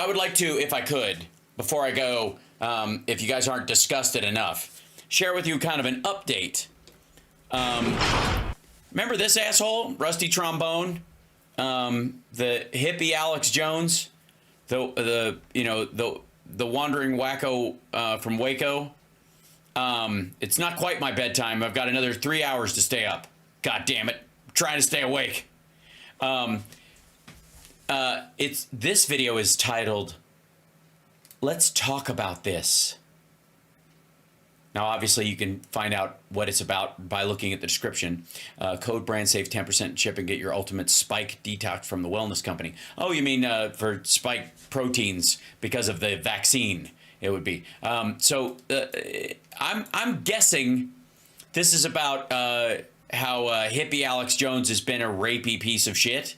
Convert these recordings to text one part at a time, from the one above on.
I would like to, if I could, before I go, if you guys aren't disgusted enough, share with you kind of an update. Remember this asshole, Rusty Trombone, the hippie Alex Jones, the wandering wacko from Waco. It's not quite my bedtime. I've got another 3 hours to stay up. God damn it. I'm trying to stay awake. This video is titled, "Let's Talk About This." Now, obviously, you can find out what it's about by looking at the description. Code brand safe 10% chip and get your ultimate spike detox from the wellness company. Oh, you mean for spike proteins because of the vaccine? It would be. I'm guessing this is about how hippie Alex Jones has been a rapey piece of shit.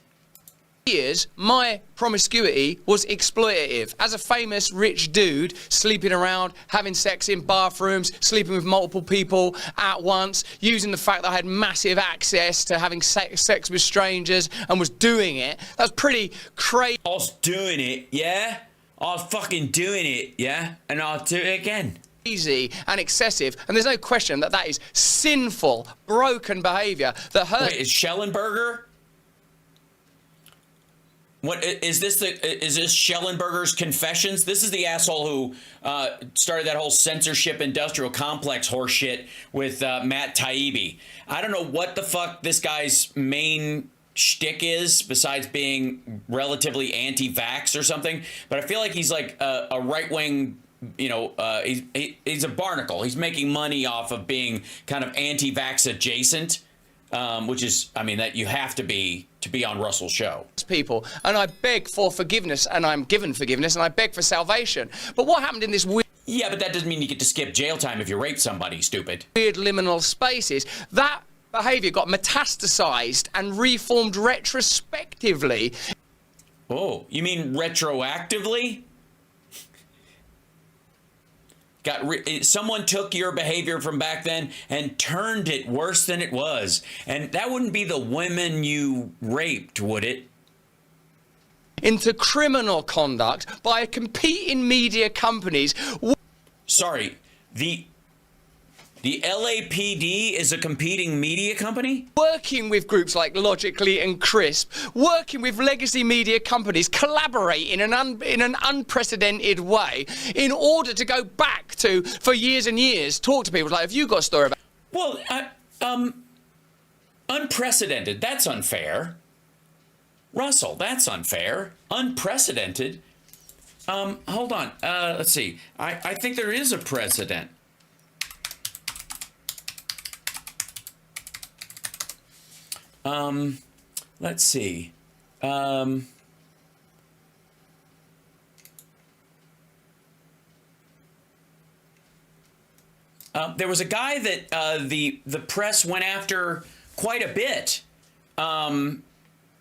Years, my promiscuity was exploitative. As a famous rich dude, sleeping around, having sex in bathrooms, sleeping with multiple people at once, using the fact that I had massive access to having sex with strangers and was doing it. That was pretty crazy. I was doing it, yeah? I was fucking doing it, yeah? And I'll do it again. Easy and excessive, and there's no question that that is sinful, broken behavior that hurt. Wait, is Shellenberger? What is this? Is this Shellenberger's confessions? This is the asshole who started that whole censorship industrial complex horseshit with Matt Taibbi. I don't know what the fuck this guy's main shtick is besides being relatively anti-vax or something, but I feel like he's like a right-wing. He's a barnacle. He's making money off of being kind of anti-vax adjacent, which is, I mean, that you have to be on Russell's show. People, and I beg for forgiveness, and I'm given forgiveness, and I beg for salvation. But what happened in this weird... Yeah, but that doesn't mean you get to skip jail time if you rape somebody, stupid. ...weird liminal spaces. That behavior got metastasized and reformed retrospectively. Oh, you mean retroactively? Someone took your behavior from back then and turned it worse than it was. And that wouldn't be the women you raped, would it? Into criminal conduct by competing media companies. Sorry, the LAPD is a competing media company? Working with groups like Logically and Crisp, working with legacy media companies, collaborate in an unprecedented way in order to go back to, for years and years, talk to people like, have you got a story about... Well, unprecedented, that's unfair. Russell, that's unfair. Unprecedented? Hold on, let's see. I think there is a precedent. Let's see. There was a guy that the press went after quite a bit, and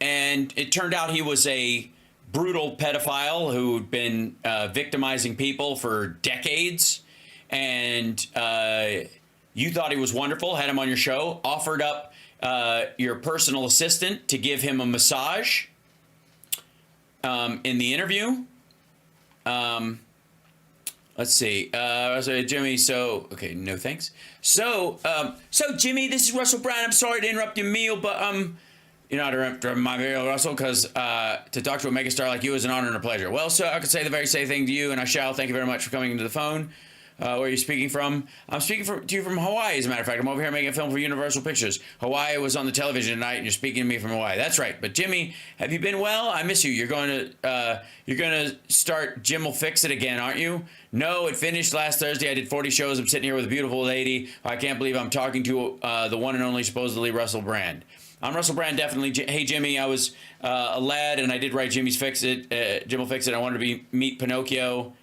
it turned out he was a brutal pedophile who'd been victimizing people for decades, and you thought he was wonderful, had him on your show, offered up your personal assistant to give him a massage in the interview. Let's see. Jimmy, okay, no thanks. So Jimmy, this is Russell Brand. I'm sorry to interrupt your meal, but you're not interrupting my meal, Russell, because to talk to a megastar like you is an honor and a pleasure. Well, sir, I could say the very same thing to you, and I shall. Thank you very much for coming into the phone. Where are you speaking from? I'm speaking to you from Hawaii, as a matter of fact. I'm over here making a film for Universal Pictures. Hawaii was on the television tonight, and you're speaking to me from Hawaii. That's right. But Jimmy, have you been well? I miss you. You're going to start Jim Will Fix It again, aren't you? No, it finished last Thursday. I did 40 shows. I'm sitting here with a beautiful lady. I can't believe I'm talking to the one and only, supposedly, Russell Brand. I'm Russell Brand, definitely. Hey, Jimmy, I was a lad, and I did write Jimmy's Fix It. Jim Will Fix It. I wanted to meet Pinocchio.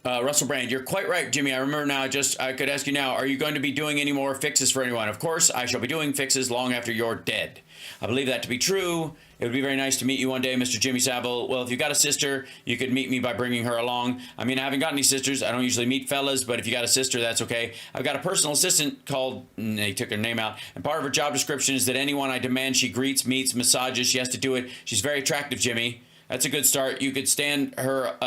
Russell Brand, you're quite right, Jimmy. I remember now. I could ask you now, are you going to be doing any more fixes for anyone? Of course, I shall be doing fixes long after you're dead. I believe that to be true. It would be very nice to meet you one day, Mr. Jimmy Savile. Well, if you got a sister, you could meet me by bringing her along. I mean, I haven't got any sisters. I don't usually meet fellas, but if you got a sister, that's okay. I've got a personal assistant called, they took her name out, and part of her job description is that anyone I demand she greets, meets, massages, she has to do it. She's very attractive, Jimmy. That's a good start. You could stand her.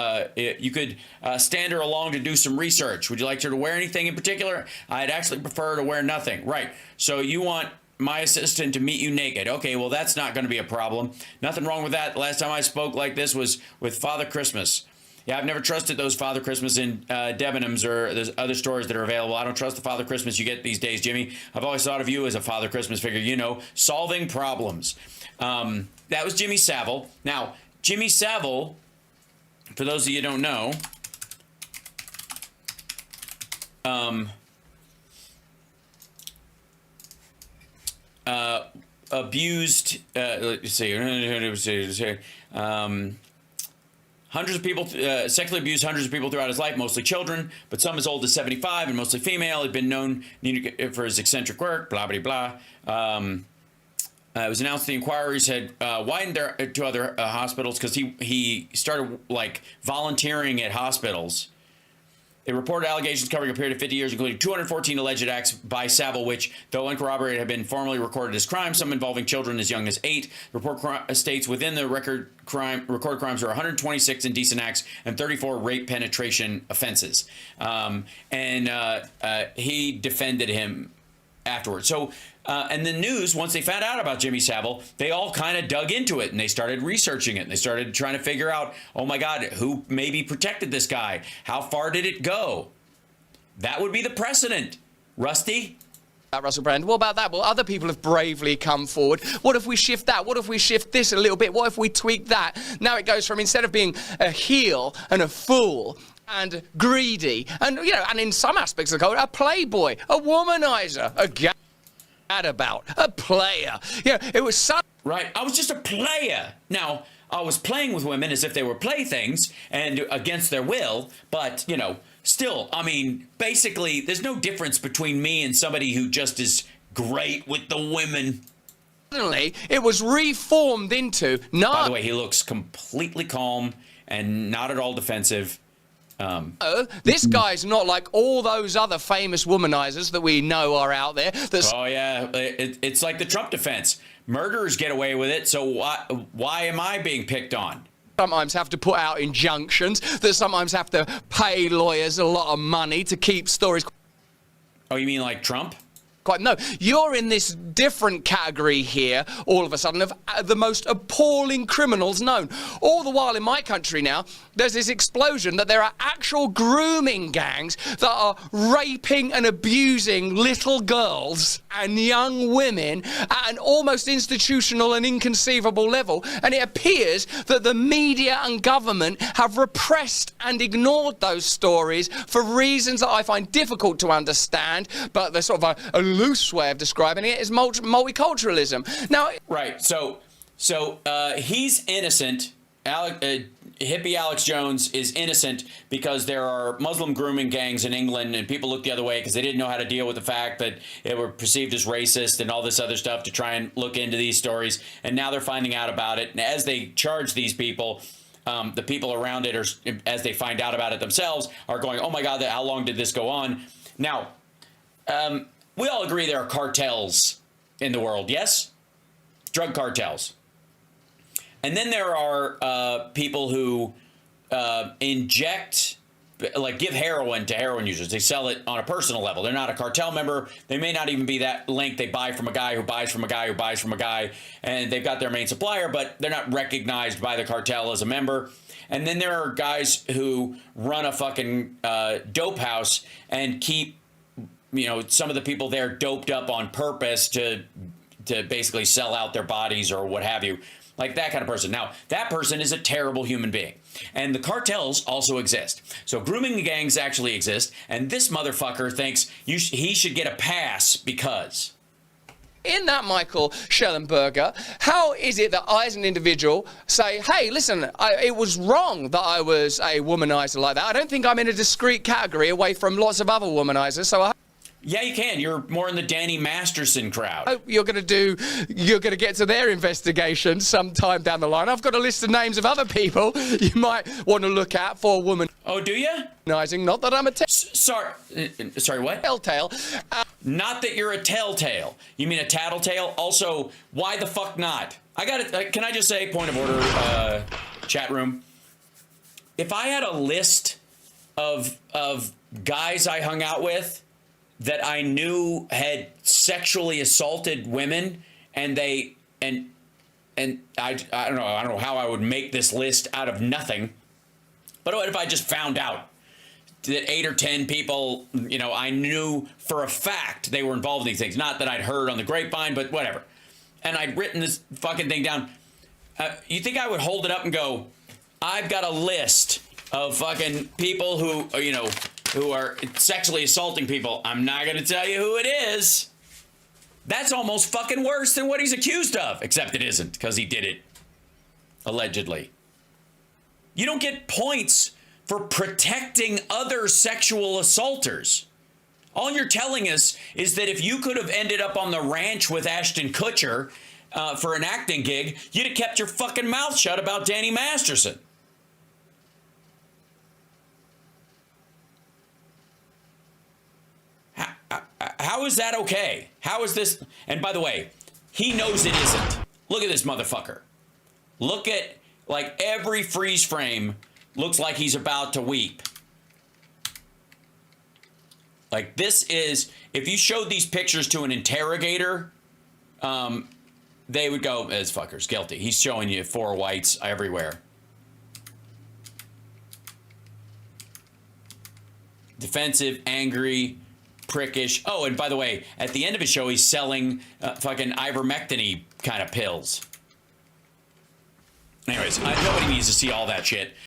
Stand her along to do some research. Would you like her to wear anything in particular? I'd actually prefer her to wear nothing. Right. So you want my assistant to meet you naked? Okay. Well, that's not going to be a problem. Nothing wrong with that. The last time I spoke like this was with Father Christmas. Yeah, I've never trusted those Father Christmas in Debenhams or there's other stores that are available. I don't trust the Father Christmas you get these days, Jimmy. I've always thought of you as a Father Christmas figure. You know, solving problems. That was Jimmy Savile. Now, Jimmy Savile, for those of you who don't know, abused, let's see, hundreds of people, sexually abused hundreds of people throughout his life, mostly children, but some as old as 75 and mostly female. Had been known for his eccentric work, blah, blah, blah. It was announced the inquiries had widened to other hospitals because he started like volunteering at hospitals. They reported allegations covering a period of 50 years, including 214 alleged acts by Savile, which, though uncorroborated, have been formally recorded as crimes, some involving children as young as 8. The report states within the recorded crimes are 126 indecent acts and 34 rape penetration offenses. He defended him afterwards. So, and the news, once they found out about Jimmy Savile, they all kind of dug into it and they started researching it. And they started trying to figure out, oh my God, who maybe protected this guy? How far did it go? That would be the precedent. Rusty? Russell Brand. What about that? Well, other people have bravely come forward. What if we shift that? What if we shift this a little bit? What if we tweak that? Now it goes from, instead of being a heel and a fool and greedy and, you know, and in some aspects of the culture, a playboy, a womanizer, a gadabout, a player. You know, it was such... Right. I was just a player. Now, I was playing with women as if they were playthings and against their will, but, you know, still, I mean, basically, there's no difference between me and somebody who just is great with the women. Suddenly, it was reformed into... By the way, he looks completely calm and not at all defensive. This guy's not like all those other famous womanizers that we know are out there. Oh, yeah. It's like the Trump defense. Murderers get away with it, so why am I being picked on? Sometimes have to put out injunctions, that sometimes have to pay lawyers a lot of money to keep stories... Oh, you mean like Trump? No, you're in this different category here, all of a sudden, of the most appalling criminals known. All the while in my country now, there's this explosion that there are actual grooming gangs that are raping and abusing little girls and young women at an almost institutional and inconceivable level. And it appears that the media and government have repressed and ignored those stories for reasons that I find difficult to understand, but they're sort of a loose way of describing it is multiculturalism. Now, right. So he's innocent. Hippie Alex Jones is innocent because there are Muslim grooming gangs in England, and people look the other way because they didn't know how to deal with the fact that they were perceived as racist and all this other stuff to try and look into these stories. And now they're finding out about it. And as they charge these people, the people around it, as they find out about it themselves, are going, oh my God, how long did this go on? Now, we all agree there are cartels in the world, yes? Drug cartels. And then there are people who inject, like give heroin to heroin users. They sell it on a personal level. They're not a cartel member. They may not even be that linked. They buy from a guy who buys from a guy who buys from a guy, and they've got their main supplier, but they're not recognized by the cartel as a member. And then there are guys who run a fucking dope house and keep, you know, some of the people there doped up on purpose to basically sell out their bodies or what have you. Like that kind of person. Now, that person is a terrible human being. And the cartels also exist. So grooming gangs actually exist. And this motherfucker thinks he should get a pass because. In that, Michael Shellenberger, how is it that I, as an individual, say, hey, listen, it was wrong that I was a womanizer like that. I don't think I'm in a discrete category away from lots of other womanizers, so Yeah, you can. You're more in the Danny Masterson crowd. I hope you're going to get to their investigation sometime down the line. I've got a list of names of other people you might want to look at for womanizing. Oh, do you? Not that I'm a Sorry, what? telltale. Not that you're a telltale. You mean a tattletale? Also, why the fuck not? I got it. Can I just say, point of order, chat room? If I had a list of guys I hung out with that I knew had sexually assaulted women, and I don't know how I would make this list out of nothing. But what if I just found out that 8 or 10 people, I knew for a fact they were involved in these things? Not that I'd heard on the grapevine, but whatever. And I'd written this fucking thing down. You think I would hold it up and go, I've got a list of fucking people who are sexually assaulting people. I'm not going to tell you who it is. That's almost fucking worse than what he's accused of. Except it isn't, because he did it. Allegedly. You don't get points for protecting other sexual assaulters. All you're telling us is that if you could have ended up on the ranch with Ashton Kutcher for an acting gig, you'd have kept your fucking mouth shut about Danny Masterson. How is that okay? How is this? And by the way, he knows it isn't. Look at this motherfucker. Look at, like, every freeze frame looks like he's about to weep. Like, this is, if you showed these pictures to an interrogator, they would go, this fucker's guilty. He's showing you 4 whites everywhere. Defensive, angry, prickish. Oh, and by the way, at the end of his show, he's selling fucking ivermectin kind of pills. Anyways, nobody needs to see all that shit.